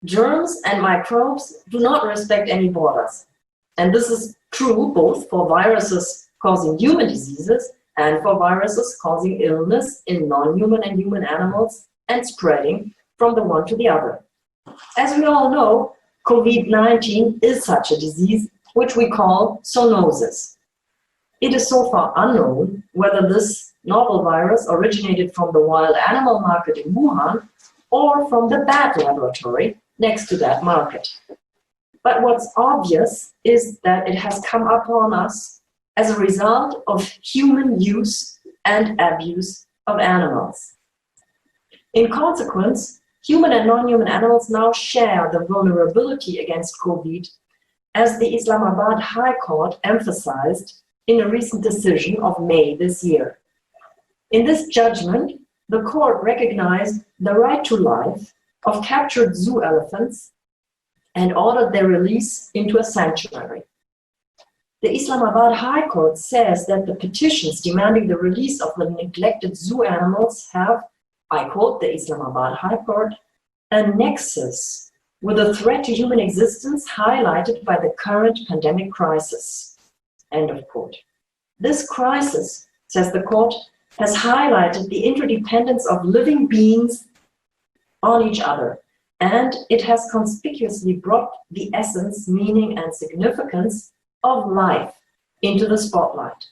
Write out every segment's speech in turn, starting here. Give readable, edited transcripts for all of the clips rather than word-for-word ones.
Germs and microbes do not respect any borders. And this is true both for viruses causing human diseases and for viruses causing illness in non-human and human animals and spreading from the one to the other. As we all know, COVID-19 is such a disease, which we call zoonosis. It is so far unknown whether this novel virus originated from the wild animal market in Wuhan or from the bat laboratory next to that market. But what's obvious is that it has come upon us as a result of human use and abuse of animals. In consequence, human and non-human animals now share the vulnerability against COVID, as the Islamabad High Court emphasized in a recent decision of May this year. In this judgment, the court recognized the right to life of captured zoo elephants and ordered their release into a sanctuary. The Islamabad High Court says that the petitions demanding the release of the neglected zoo animals have, I quote the Islamabad High Court, a nexus with a threat to human existence highlighted by the current pandemic crisis. End of quote. This crisis, says the court, has highlighted the interdependence of living beings on each other, and it has conspicuously brought the essence, meaning, and significance of life into the spotlight.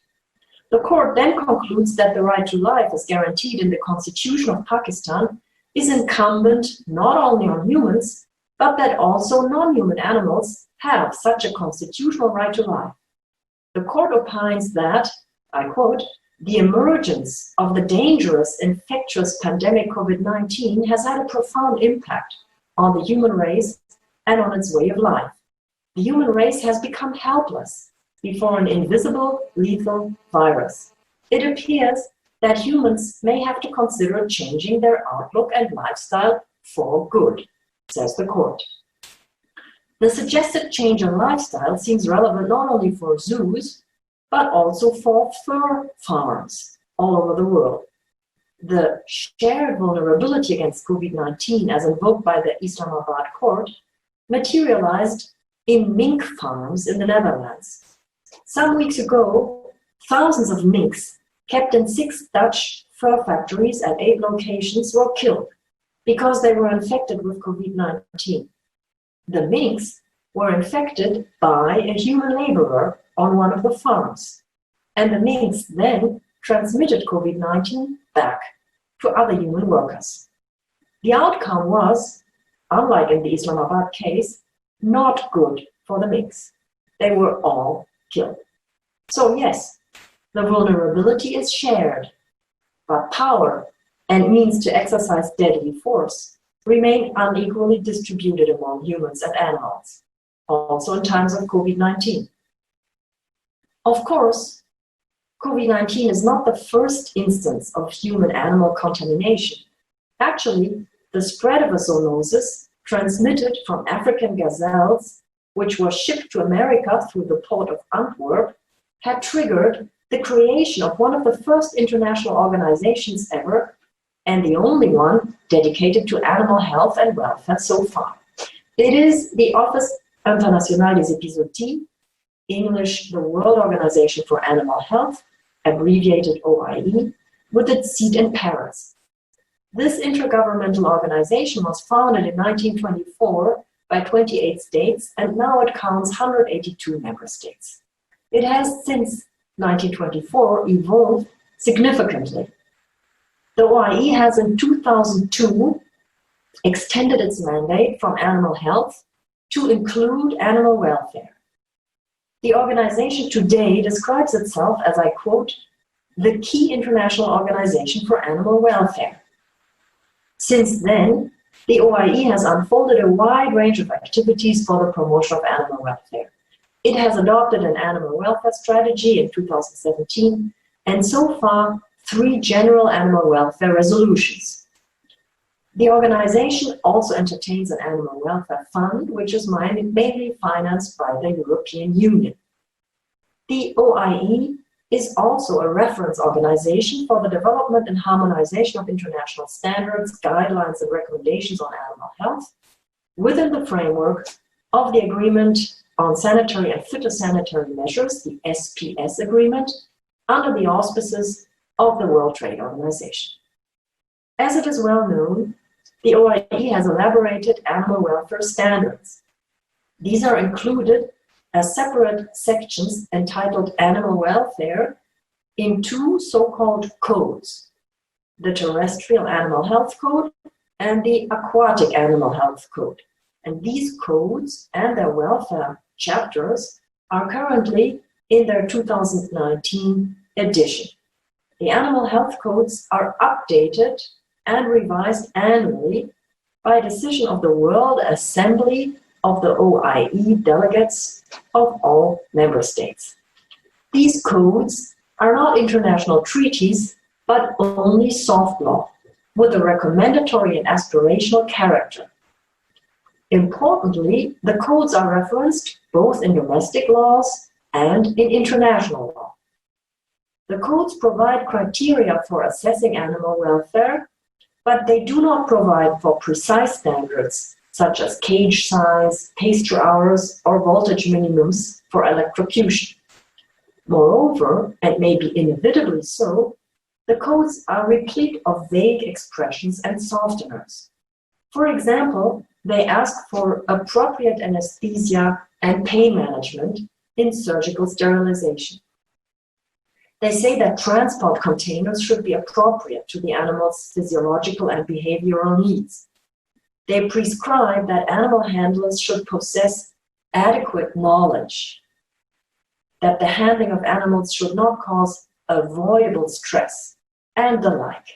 The court then concludes that the right to life, as guaranteed in the Constitution of Pakistan, is incumbent not only on humans, but that also non-human animals have such a constitutional right to life. The court opines that, I quote, the emergence of the dangerous infectious pandemic COVID-19 has had a profound impact on the human race and on its way of life. The human race has become helpless before an invisible, lethal virus. It appears that humans may have to consider changing their outlook and lifestyle for good, says the court. The suggested change in lifestyle seems relevant not only for zoos, but also for fur farms all over the world. The shared vulnerability against COVID-19, as invoked by the Islamabad court, materialized in mink farms in the Netherlands. Some weeks ago, thousands of minks kept in 6 Dutch fur factories at 8 locations were killed because they were infected with COVID-19. The minks were infected by a human laborer on one of the farms, and the minks then transmitted COVID-19 back to other human workers. The outcome was, unlike in the Islamabad case, not good for the minks. They were all killed. So yes, the vulnerability is shared, but power and means to exercise deadly force remain unequally distributed among humans and animals, also in times of COVID-19. Of course, COVID-19 is not the first instance of human-animal contamination. Actually, the spread of a zoonosis transmitted from African gazelles, which were shipped to America through the port of Antwerp, had triggered the creation of one of the first international organizations ever, and the only one dedicated to animal health and welfare so far. It is the Office International des Epizooties, English, the World Organization for Animal Health, abbreviated OIE, with its seat in Paris. This intergovernmental organization was founded in 1924 by 28 states, and now it counts 182 member states. It has since 1924 evolved significantly. The OIE has in 2002 extended its mandate from animal health to include animal welfare. The organization today describes itself as, I quote, the key international organization for animal welfare. Since then, the OIE has unfolded a wide range of activities for the promotion of animal welfare. It has adopted an animal welfare strategy in 2017, and so far, 3 general animal welfare resolutions. The organization also entertains an animal welfare fund, which is mainly financed by the European Union. The OIE is also a reference organization for the development and harmonization of international standards, guidelines, and recommendations on animal health, within the framework of the Agreement on Sanitary and Phytosanitary Measures, the SPS Agreement, under the auspices of the World Trade Organization. As it is well known, the OIE has elaborated animal welfare standards. These are included as separate sections entitled Animal Welfare in two so-called codes, the Terrestrial Animal Health Code and the Aquatic Animal Health Code. And these codes and their welfare chapters are currently in their 2019 edition. The animal health codes are updated and revised annually by decision of the World Assembly of the OIE delegates of all member states. These codes are not international treaties, but only soft law, with a recommendatory and aspirational character. Importantly, the codes are referenced both in domestic laws and in international law. The codes provide criteria for assessing animal welfare, but they do not provide for precise standards such as cage size, pasture hours, or voltage minimums for electrocution. Moreover, and maybe inevitably so, the codes are replete of vague expressions and softeners. For example, they ask for appropriate anesthesia and pain management in surgical sterilization. They say that transport containers should be appropriate to the animal's physiological and behavioral needs. They prescribe that animal handlers should possess adequate knowledge, that the handling of animals should not cause avoidable stress, and the like.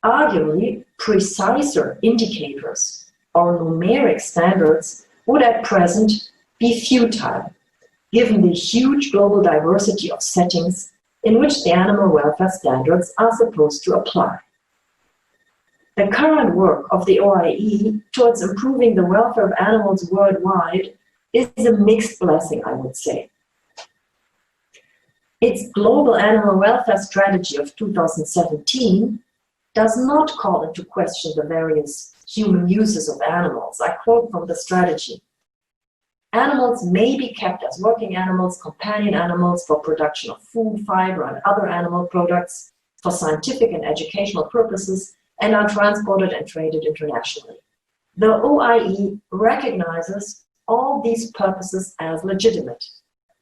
Arguably, preciser indicators or numeric standards would at present be futile, given the huge global diversity of settings in which the animal welfare standards are supposed to apply. The current work of the OIE towards improving the welfare of animals worldwide is a mixed blessing, I would say. Its Global Animal Welfare Strategy of 2017 does not call into question the various human uses of animals. I quote from the strategy. Animals may be kept as working animals, companion animals for production of food, fiber, and other animal products for scientific and educational purposes, and are transported and traded internationally. The OIE recognizes all these purposes as legitimate,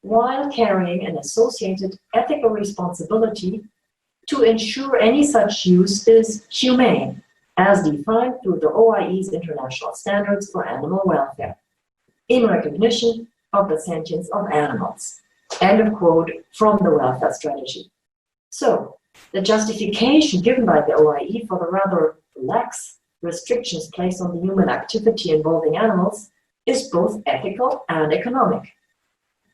while carrying an associated ethical responsibility to ensure any such use is humane, as defined through the OIE's international standards for animal welfare, in recognition of the sentience of animals. End of quote from the welfare strategy. So, the justification given by the OIE for the rather lax restrictions placed on the human activity involving animals is both ethical and economic.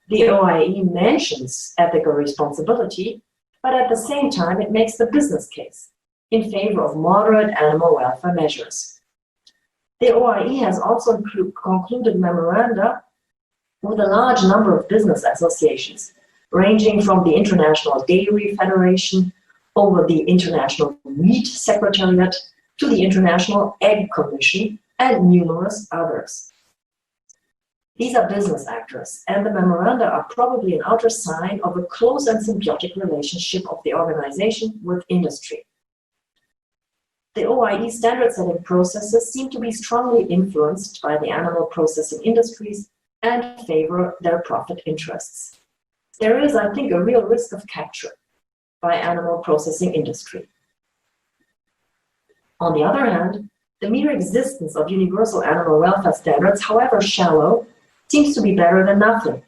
The OIE mentions ethical responsibility, but at the same time it makes the business case in favor of moderate animal welfare measures. The OIE has also concluded memoranda with a large number of business associations, ranging from the International Dairy Federation over the International Meat Secretariat to the International Egg Commission and numerous others. These are business actors, and the memoranda are probably an outer sign of a close and symbiotic relationship of the organization with industry. The OIE standard-setting processes seem to be strongly influenced by the animal processing industries and favor their profit interests. There is, I think, a real risk of capture by animal processing industry. On the other hand, the mere existence of universal animal welfare standards, however shallow, seems to be better than nothing.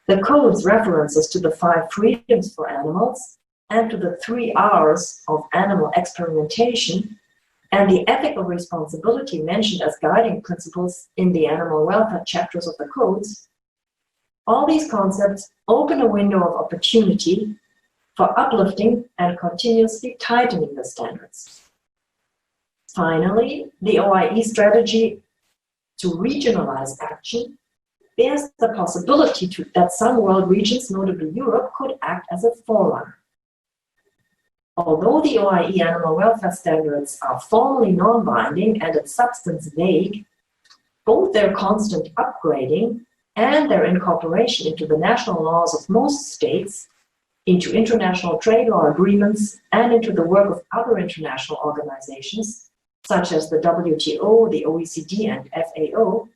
The code's references to the 5 freedoms for animals and to the 3 R's of animal experimentation and the ethical responsibility mentioned as guiding principles in the animal welfare chapters of the codes, all these concepts open a window of opportunity for uplifting and continuously tightening the standards. Finally, the OIE strategy to regionalize action bears the possibility that some world regions, notably Europe, could act as a forerunner. Although the OIE animal welfare standards are formally non-binding and in substance vague, both their constant upgrading and their incorporation into the national laws of most states, into international trade law agreements, and into the work of other international organizations, such as the WTO, the OECD, and FAO,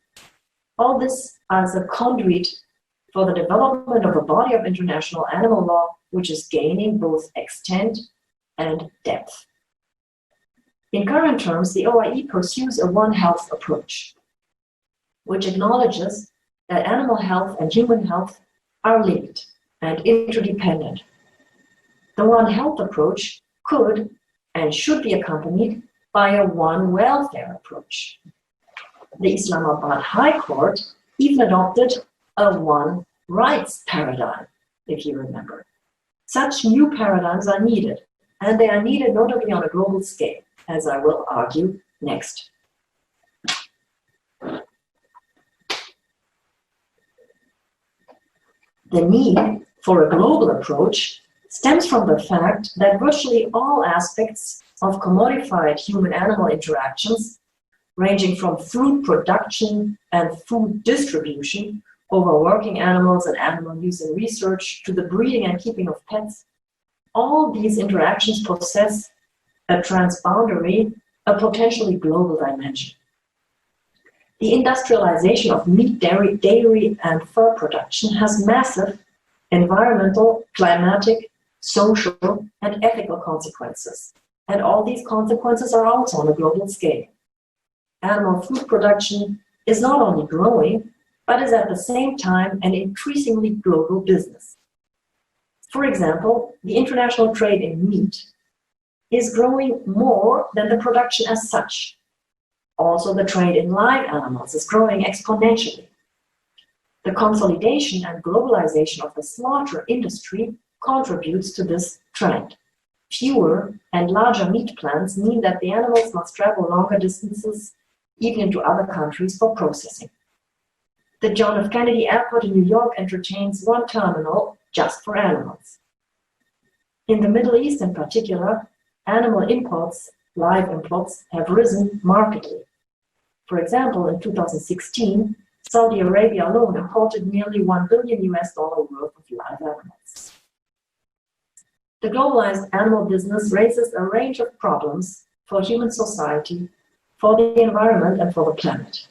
all this as a conduit for the development of a body of international animal law which is gaining both extent and depth. In current terms, the OIE pursues a One Health approach, which acknowledges that animal health and human health are linked and interdependent. The One Health approach could and should be accompanied by a One Welfare approach. The Islamabad High Court even adopted a One Rights paradigm, if you remember. Such new paradigms are needed, and they are needed notably on a global scale, as I will argue next. The need for a global approach stems from the fact that virtually all aspects of commodified human-animal interactions, ranging from fruit production and food distribution over working animals and animal use in research to the breeding and keeping of pets, all these interactions possess a transboundary, a potentially global dimension. The industrialization of meat, dairy, and fur production has massive environmental, climatic, social, and ethical consequences. And all these consequences are also on a global scale. Animal food production is not only growing, but is at the same time an increasingly global business. For example, the international trade in meat is growing more than the production as such. Also, the trade in live animals is growing exponentially. The consolidation and globalization of the slaughter industry contributes to this trend. Fewer and larger meat plants mean that the animals must travel longer distances, even into other countries, for processing. The John F. Kennedy Airport in New York entertains one terminal just for animals. In the Middle East in particular, animal imports, live imports, have risen markedly. For example, in 2016, Saudi Arabia alone imported nearly $1 billion worth of live animals. The globalized animal business raises a range of problems for human society, for the environment, and for the planet.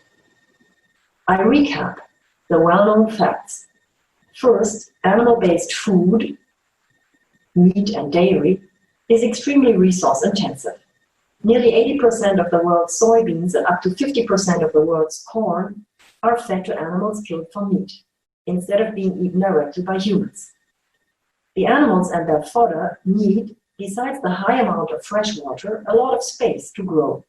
I recap the well-known facts. First, animal-based food, meat and dairy, is extremely resource-intensive. Nearly 80% of the world's soybeans and up to 50% of the world's corn are fed to animals killed for meat, instead of being eaten directly by humans. The animals and their fodder need, besides the high amount of fresh water, a lot of space to grow.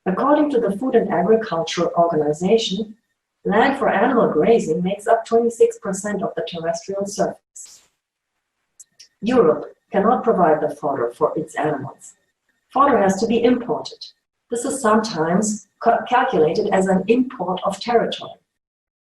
According to the Food and Agriculture Organization, land for animal grazing makes up 26% of the terrestrial surface. Europe cannot provide the fodder for its animals. Fodder has to be imported. This is sometimes calculated as an import of territory.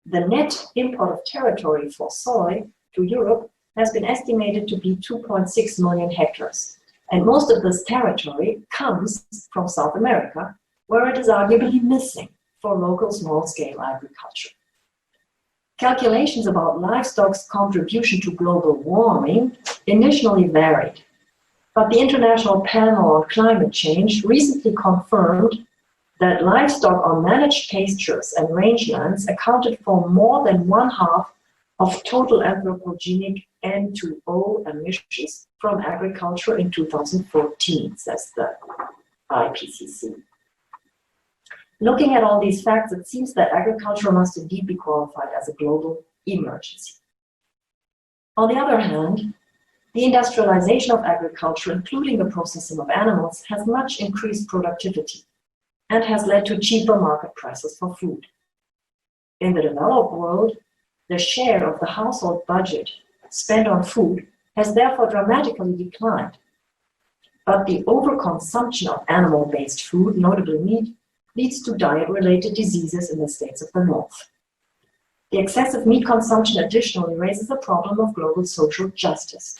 The net import of territory for soy to Europe has been estimated to be 2.6 million hectares. And most of this territory comes from South America, where it is arguably missing for local small-scale agriculture. Calculations about livestock's contribution to global warming initially varied, but the International Panel on Climate Change recently confirmed that livestock on managed pastures and rangelands accounted for more than 1/2 of total anthropogenic N2O emissions from agriculture in 2014, says the IPCC. Looking at all these facts, it seems that agriculture must indeed be qualified as a global emergency. On the other hand, the industrialization of agriculture, including the processing of animals, has much increased productivity and has led to cheaper market prices for food. In the developed world, the share of the household budget spent on food has therefore dramatically declined. But the overconsumption of animal-based food, notably meat, leads to diet-related diseases in the states of the North. The excessive meat consumption additionally raises the problem of global social justice.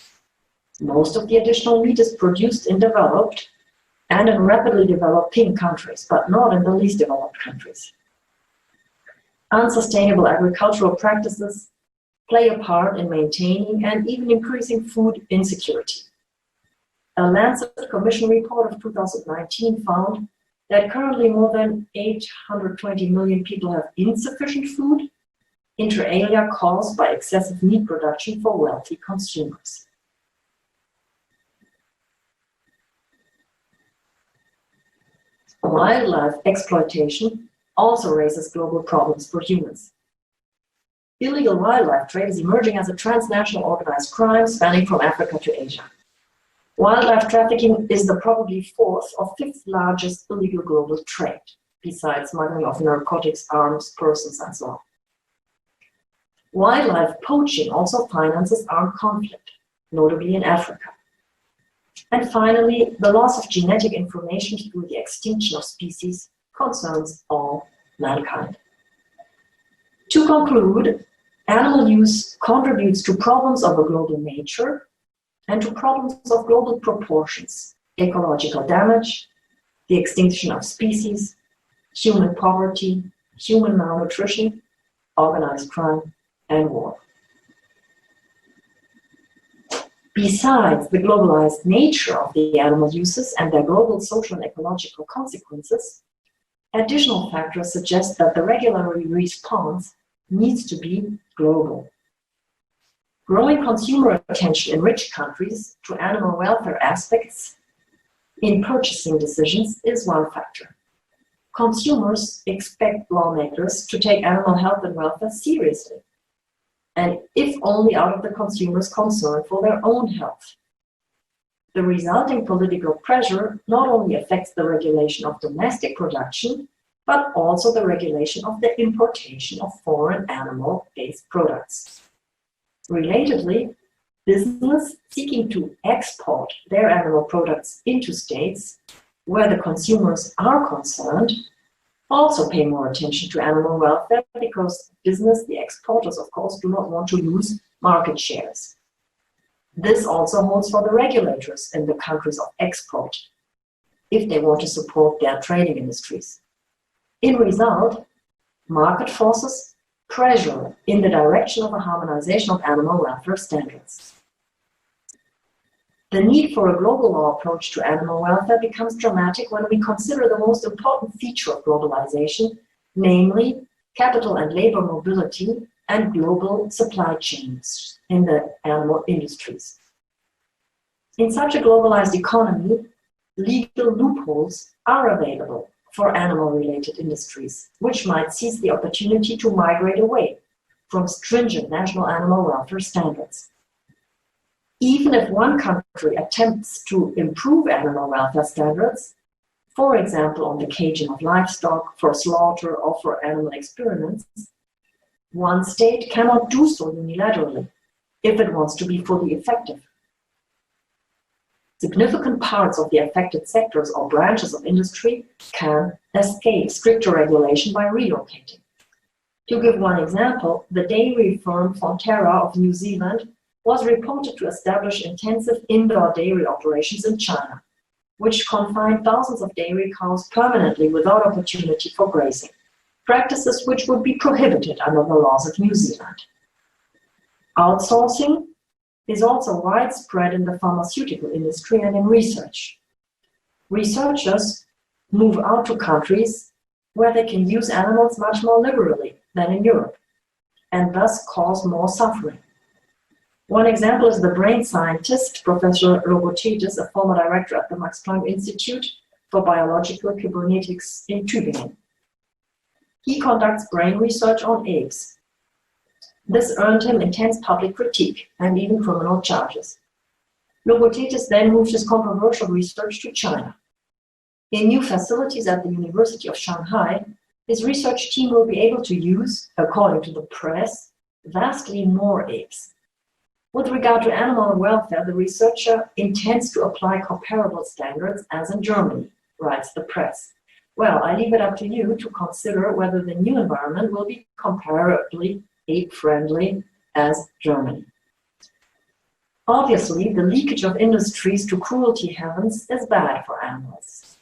Most of the additional meat is produced in developed and in rapidly developing countries, but not in the least developed countries. Unsustainable agricultural practices play a part in maintaining and even increasing food insecurity. A Lancet Commission report of 2019 found that currently more than 820 million people have insufficient food, inter alia caused by excessive meat production for wealthy consumers. Wildlife exploitation also raises global problems for humans. Illegal wildlife trade is emerging as a transnational organized crime spanning from Africa to Asia. Wildlife trafficking is the probably fourth or fifth largest illegal global trade, besides smuggling of narcotics, arms, persons, and so on. Wildlife poaching also finances armed conflict, notably in Africa. And finally, the loss of genetic information through the extinction of species concerns all mankind. To conclude, animal use contributes to problems of a global nature and to problems of global proportions: ecological damage, the extinction of species, human poverty, human malnutrition, organized crime, and war. Besides the globalized nature of the animal uses and their global social and ecological consequences, additional factors suggest that the regulatory response needs to be global. Growing consumer attention in rich countries to animal welfare aspects in purchasing decisions is one factor. Consumers expect lawmakers to take animal health and welfare seriously, and if only out of the consumer's concern for their own health. The resulting political pressure not only affects the regulation of domestic production, but also the regulation of the importation of foreign animal-based products. Relatedly, business seeking to export their animal products into states where the consumers are concerned also pay more attention to animal welfare, because business, the exporters, of course, do not want to lose market shares. This also holds for the regulators in the countries of export, if they want to support their trading industries. In result, market forces pressure in the direction of a harmonization of animal welfare standards. The need for a global law approach to animal welfare becomes dramatic when we consider the most important feature of globalization, namely capital and labor mobility and global supply chains in the animal industries. In such a globalized economy, legal loopholes are available for animal-related industries, which might seize the opportunity to migrate away from stringent national animal welfare standards. Even if one country attempts to improve animal welfare standards, for example on the caging of livestock, for slaughter, or for animal experiments, one state cannot do so unilaterally if it wants to be fully effective. Significant parts of the affected sectors or branches of industry can escape stricter regulation by relocating. To give one example, the dairy firm Fonterra of New Zealand was reported to establish intensive indoor dairy operations in China, which confined thousands of dairy cows permanently without opportunity for grazing, practices which would be prohibited under the laws of New Zealand. Outsourcing is also widespread in the pharmaceutical industry and in research. Researchers move out to countries where they can use animals much more liberally than in Europe, and thus cause more suffering. One example is the brain scientist, Professor Logothetis, a former director at the Max Planck Institute for Biological Cybernetics in Tübingen. He conducts brain research on apes. This earned him intense public critique and even criminal charges. Logothetis then moved his controversial research to China. In new facilities at the University of Shanghai, his research team will be able to use, according to the press, vastly more apes. With regard to animal welfare, the researcher intends to apply comparable standards as in Germany, writes the press. Well, I leave it up to you to consider whether the new environment will be comparably ape-friendly as Germany. Obviously, the leakage of industries to cruelty havens is bad for animals.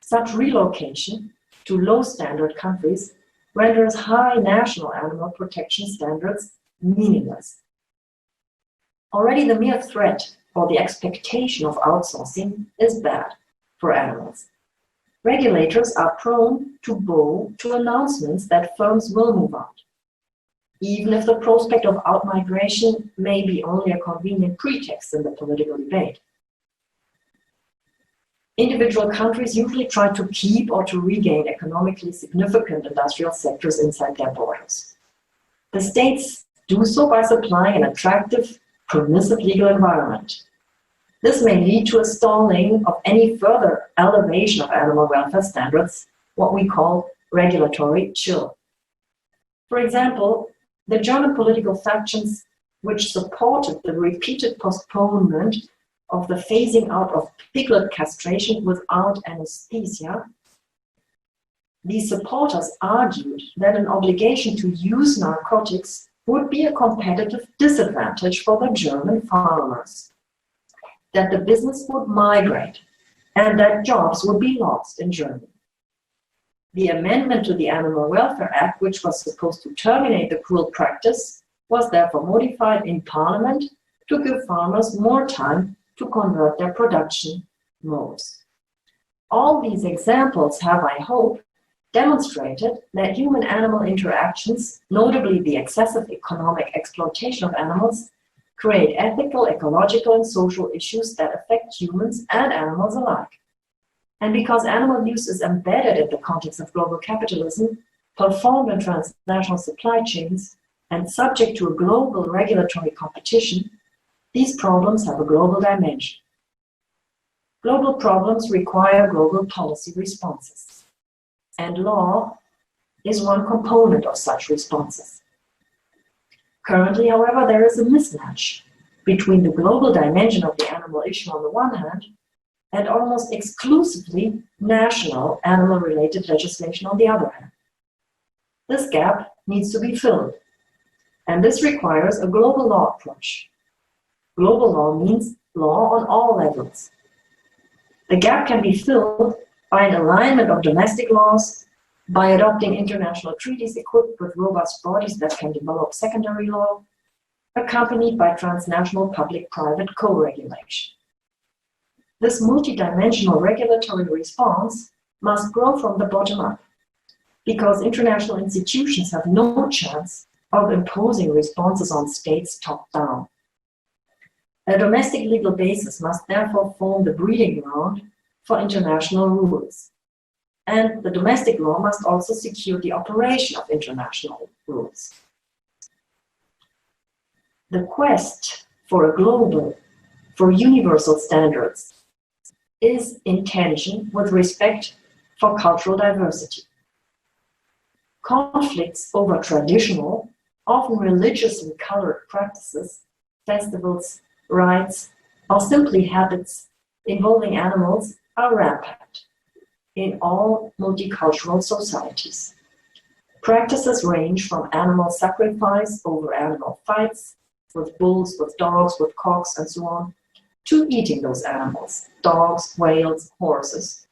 Such relocation to low-standard countries renders high national animal protection standards meaningless. Already the mere threat or the expectation of outsourcing is bad for animals. Regulators are prone to bow to announcements that firms will move out, even if the prospect of outmigration may be only a convenient pretext in the political debate. Individual countries usually try to keep or to regain economically significant industrial sectors inside their borders. The states do so by supplying an attractive, permissive legal environment. This may lead to a stalling of any further elevation of animal welfare standards, what we call regulatory chill. For example, the German political factions which supported the repeated postponement of the phasing out of piglet castration without anesthesia, these supporters argued that an obligation to use narcotics would be a competitive disadvantage for the German farmers, that the business would migrate, and that jobs would be lost in Germany. The amendment to the Animal Welfare Act, which was supposed to terminate the cruel practice, was therefore modified in Parliament to give farmers more time to convert their production modes. All these examples have, I hope, demonstrated that human-animal interactions, notably the excessive economic exploitation of animals, create ethical, ecological, and social issues that affect humans and animals alike. And because animal use is embedded in the context of global capitalism, performed in transnational supply chains, and subject to a global regulatory competition, these problems have a global dimension. Global problems require global policy responses, and law is one component of such responses. Currently, however, there is a mismatch between the global dimension of the animal issue on the one hand and almost exclusively national animal-related legislation on the other hand. This gap needs to be filled, and this requires a global law approach. Global law means law on all levels. The gap can be filled by an alignment of domestic laws, by adopting international treaties equipped with robust bodies that can develop secondary law, accompanied by transnational public-private co-regulation. This multidimensional regulatory response must grow from the bottom up, because international institutions have no chance of imposing responses on states top-down. A domestic legal basis must therefore form the breeding ground for international rules. And the domestic law must also secure the operation of international rules. The quest for universal standards is in tension with respect for cultural diversity. Conflicts over traditional, often religiously colored practices, festivals, rites, or simply habits involving animals are rampant in all multicultural societies. Practices range from animal sacrifice over animal fights, with bulls, with dogs, with cocks, and so on, to eating those animals, dogs, whales, horses.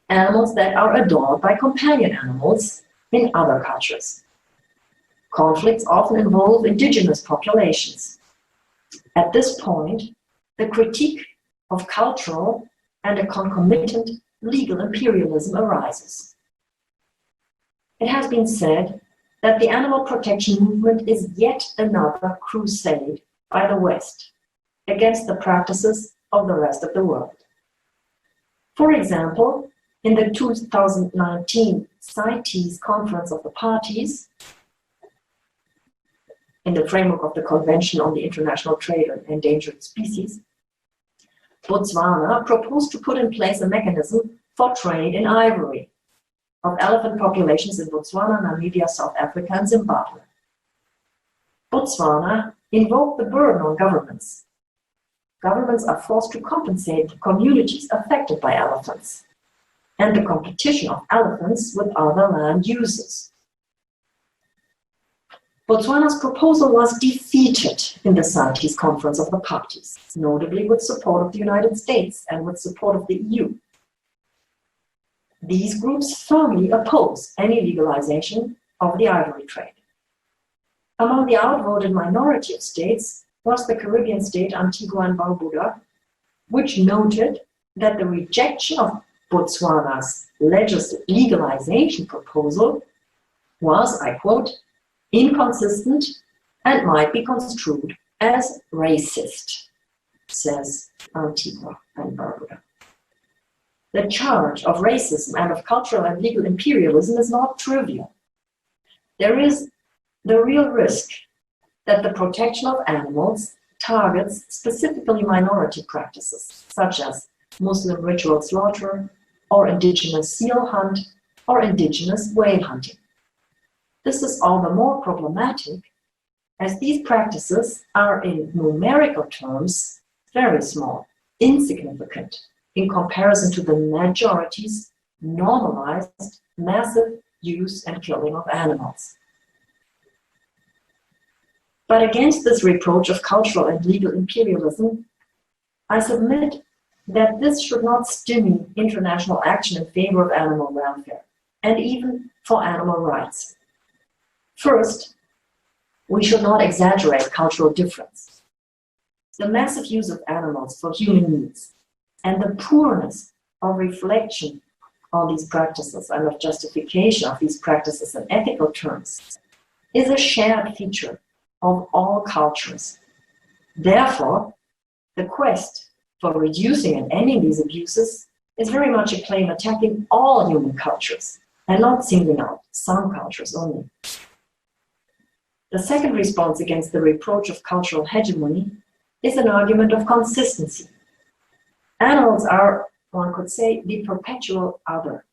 Animals that are adored by companion animals in other cultures. Conflicts often involve indigenous populations. At this point, the critique of cultural and a concomitant legal imperialism arises. It has been said that the animal protection movement is yet another crusade by the West against the practices of the rest of the world. For example, in the 2019 CITES Conference of the Parties, in the framework of the Convention on the International Trade in Endangered Species, Botswana proposed to put in place a mechanism for trade in ivory of elephant populations in Botswana, Namibia, South Africa, and Zimbabwe. Botswana invoked the burden on governments. Governments are forced to compensate the communities affected by elephants and the competition of elephants with other land uses. Botswana's proposal was defeated in the CITES Conference of the Parties, notably with support of the United States and with support of the EU. These groups firmly oppose any legalization of the ivory trade. Among the outvoted minority of states was the Caribbean state Antigua and Barbuda, which noted that the rejection of Botswana's legalization proposal was, I quote, inconsistent and might be construed as racist, says Antigua and Barbuda. The charge of racism and of cultural and legal imperialism is not trivial. There is the real risk that the protection of animals targets specifically minority practices, such as Muslim ritual slaughter, or indigenous seal hunt, or indigenous whale hunting. This is all the more problematic as these practices are in numerical terms very small, insignificant, in comparison to the majority's normalized massive use and killing of animals. But against this reproach of cultural and legal imperialism, I submit that this should not stymie international action in favor of animal welfare, and even for animal rights. First, we should not exaggerate cultural difference. The massive use of animals for human needs and the poorness of reflection on these practices and of justification of these practices in ethical terms is a shared feature of all cultures. Therefore, the quest for reducing and ending these abuses is very much a claim attacking all human cultures and not singling out some cultures only. The second response against the reproach of cultural hegemony is an argument of consistency. Animals are, one could say, the perpetual other.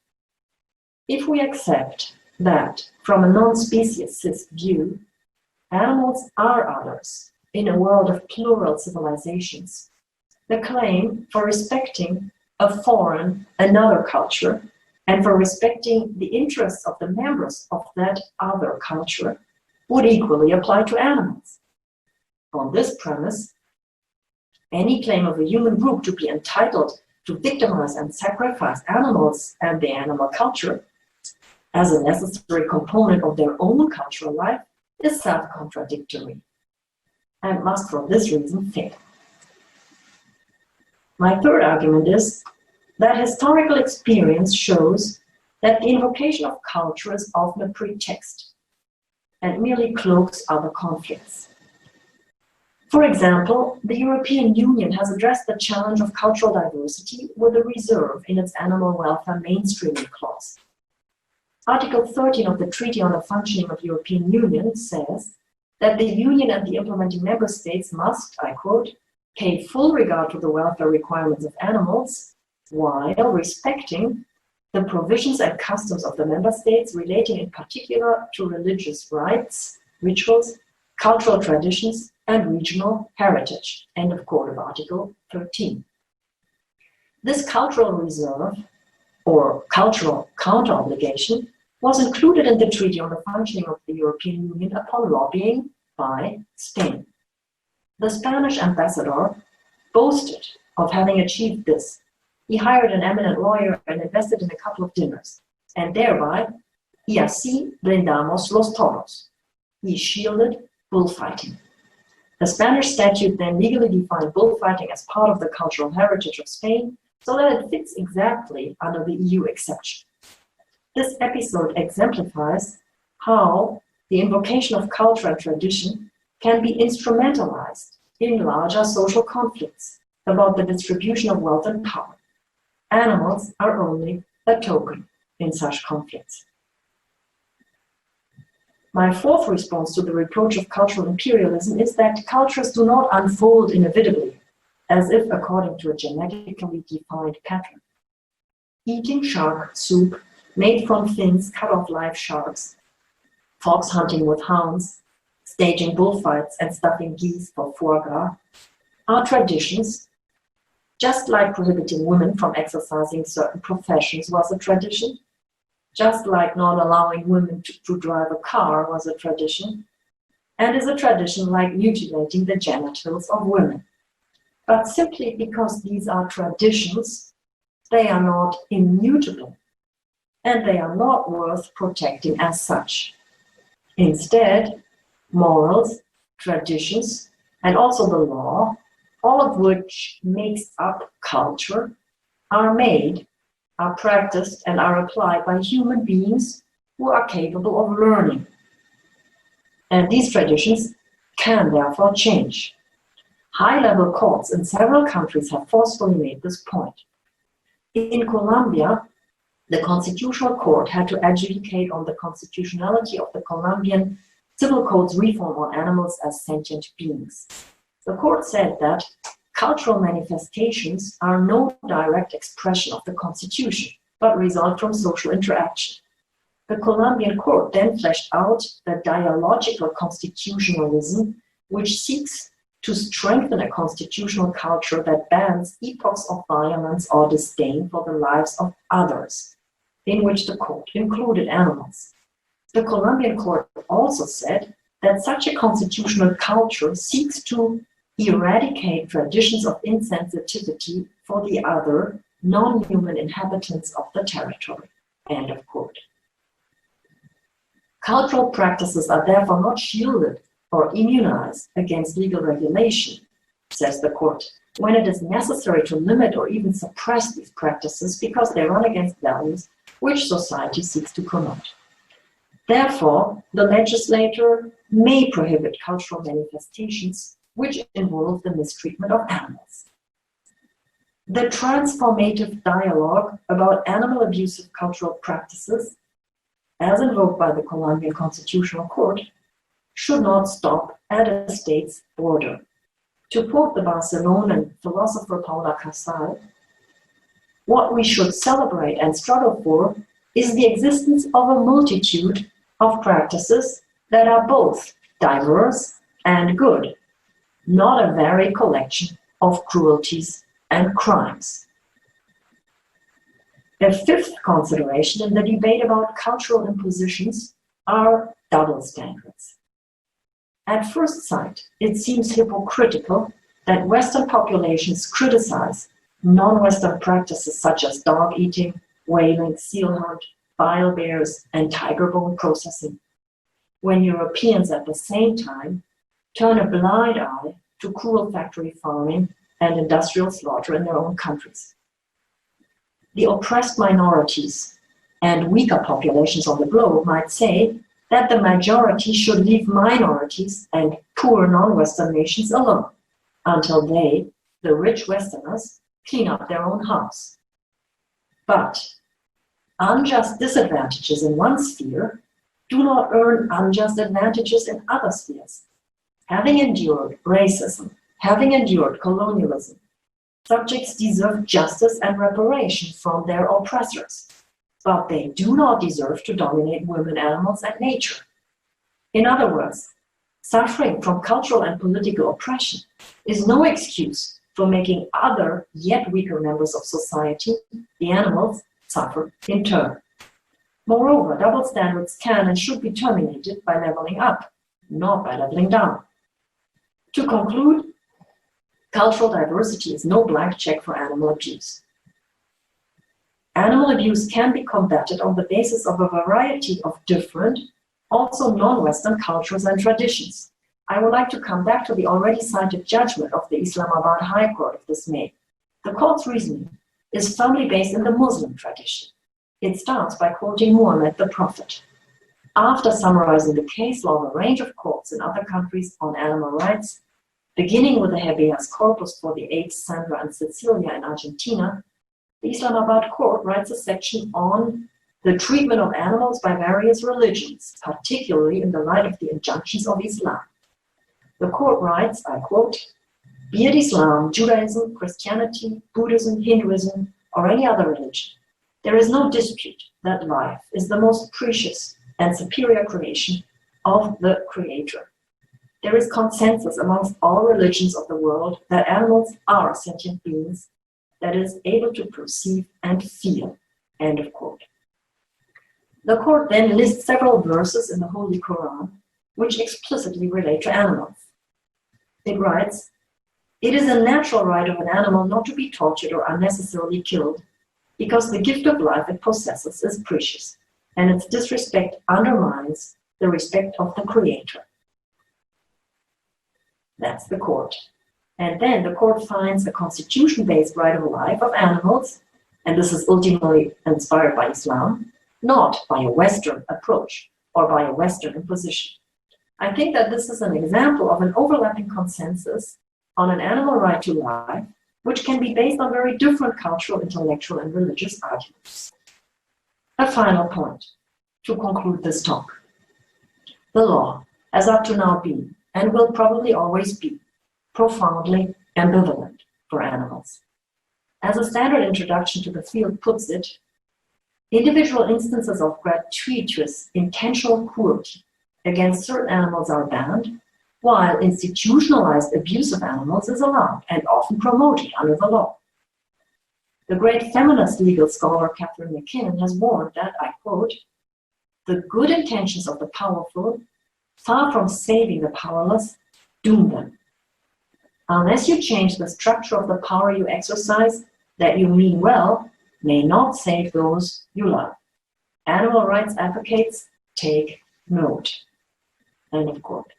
If we accept that, from a non-speciesist view, animals are others in a world of plural civilizations, the claim for respecting a foreign, another culture, and for respecting the interests of the members of that other culture would equally apply to animals. On this premise, any claim of a human group to be entitled to victimize and sacrifice animals and the animal culture as a necessary component of their own cultural life is self-contradictory and must for this reason fail. My third argument is that historical experience shows that the invocation of culture is often a pretext and merely cloaks other conflicts. For example, the European Union has addressed the challenge of cultural diversity with a reserve in its animal welfare mainstreaming clause. Article 13 of the Treaty on the Functioning of the European Union says that the Union and the implementing member states must, I quote, pay full regard to the welfare requirements of animals while respecting the provisions and customs of the member states relating in particular to religious rites, rituals, cultural traditions, and regional heritage. End of quote of Article 13. This cultural reserve, or cultural counter-obligation, was included in the Treaty on the Functioning of the European Union upon lobbying by Spain. The Spanish ambassador boasted of having achieved this. He hired an eminent lawyer and invested in a couple of dinners, and thereby, y así blindamos los toros. He shielded bullfighting. The Spanish statute then legally defined bullfighting as part of the cultural heritage of Spain, so that it fits exactly under the EU exception. This episode exemplifies how the invocation of culture and tradition can be instrumentalized in larger social conflicts about the distribution of wealth and power. Animals are only a token in such conflicts. My fourth response to the reproach of cultural imperialism is that cultures do not unfold inevitably, as if according to a genetically defined pattern. Eating shark soup made from fins cut off live sharks, fox hunting with hounds, staging bullfights and stuffing geese for foie gras are traditions, just like prohibiting women from exercising certain professions was a tradition, just like not allowing women to drive a car was a tradition, and is a tradition like mutilating the genitals of women. But simply because these are traditions, they are not immutable, and they are not worth protecting as such. Instead, morals, traditions, and also the law, all of which makes up culture, are made, are practiced, and are applied by human beings who are capable of learning. And these traditions can therefore change. High-level courts in several countries have forcefully made this point. In Colombia, the Constitutional Court had to adjudicate on the constitutionality of the Colombian Civil Code's reform on animals as sentient beings. The court said that cultural manifestations are no direct expression of the Constitution, but result from social interaction. The Colombian court then fleshed out the dialogical constitutionalism, which seeks to strengthen a constitutional culture that bans epochs of violence or disdain for the lives of others, in which the court included animals. The Colombian court also said that such a constitutional culture seeks to eradicate traditions of insensitivity for the other non-human inhabitants of the territory. End of quote. Cultural practices are therefore not shielded or immunized against legal regulation, says the court, when it is necessary to limit or even suppress these practices because they run against values which society seeks to promote. Therefore, the legislator may prohibit cultural manifestations which involve the mistreatment of animals. The transformative dialogue about animal abusive cultural practices, as invoked by the Colombian Constitutional Court, should not stop at a state's border. To quote the Barcelonan philosopher Paula Casal, what we should celebrate and struggle for is the existence of a multitude of practices that are both diverse and good, not a varied collection of cruelties and crimes. A fifth consideration in the debate about cultural impositions are double standards. At first sight, it seems hypocritical that Western populations criticize non-Western practices such as dog eating, whaling, seal hunt, bile bears, and tiger bone processing, when Europeans at the same time turn a blind eye to cruel factory farming and industrial slaughter in their own countries. The oppressed minorities and weaker populations on the globe might say that the majority should leave minorities and poor non-Western nations alone until they, the rich Westerners, clean up their own house. But unjust disadvantages in one sphere do not earn unjust advantages in other spheres. Having endured racism, having endured colonialism, subjects deserve justice and reparation from their oppressors, but they do not deserve to dominate women, animals, and nature. In other words, suffering from cultural and political oppression is no excuse for making other, yet weaker members of society, the animals, suffer in turn. Moreover, double standards can and should be terminated by leveling up, not by leveling down. To conclude, cultural diversity is no blank check for animal abuse. Animal abuse can be combated on the basis of a variety of different, also non-Western cultures and traditions. I would like to come back to the already cited judgment of the Islamabad High Court of this May. The court's reasoning is firmly based in the Muslim tradition. It starts by quoting Muhammad the Prophet. After summarizing the case law of a range of courts in other countries on animal rights, beginning with the habeas corpus for the apes Sandra and Cecilia in Argentina, the Islamabad court writes a section on the treatment of animals by various religions, particularly in the light of the injunctions of Islam. The court writes, I quote, "Be it Islam, Judaism, Christianity, Buddhism, Hinduism, or any other religion, there is no dispute that life is the most precious and superior creation of the Creator. There is consensus amongst all religions of the world that animals are sentient beings that is able to perceive and feel." End of quote. The court then lists several verses in the Holy Quran which explicitly relate to animals. It writes, "It is a natural right of an animal not to be tortured or unnecessarily killed, because the gift of life it possesses is precious, and its disrespect undermines the respect of the Creator." That's the court. And then the court finds a constitution-based right of life of animals, and this is ultimately inspired by Islam, not by a Western approach or by a Western imposition. I think that this is an example of an overlapping consensus on an animal right to life, which can be based on very different cultural, intellectual, and religious arguments. A final point to conclude this talk. The law has up to now been, and will probably always be, profoundly ambivalent for animals. As a standard introduction to the field puts it, individual instances of gratuitous, intentional cruelty against certain animals are banned, while institutionalized abuse of animals is allowed and often promoted under the law. The great feminist legal scholar Catherine MacKinnon has warned that, I quote, "The good intentions of the powerful, far from saving the powerless, doom them. Unless you change the structure of the power you exercise, that you mean well may not save those you love. Animal rights advocates take note." End of quote.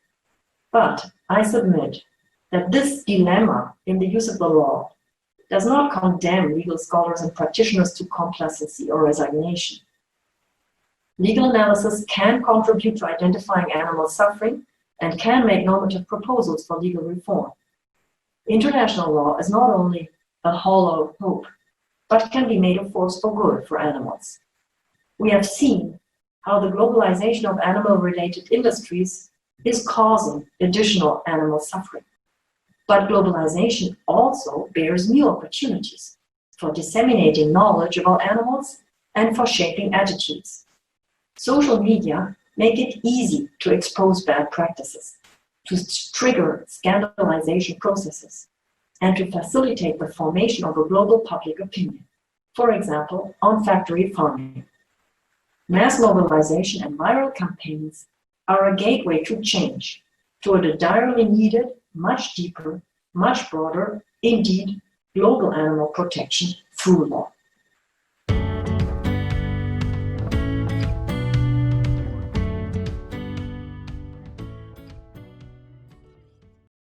But I submit that this dilemma in the use of the law does not condemn legal scholars and practitioners to complacency or resignation. Legal analysis can contribute to identifying animal suffering and can make normative proposals for legal reform. International law is not only a hollow hope, but can be made a force for good for animals. We have seen how the globalization of animal-related industries is causing additional animal suffering. But globalization also bears new opportunities for disseminating knowledge about animals and for shaping attitudes. Social media make it easy to expose bad practices, to trigger scandalization processes, and to facilitate the formation of a global public opinion, for example, on factory farming. Mass mobilization and viral campaigns are a gateway to change, toward a direly needed, much deeper, much broader, indeed, global animal protection through law.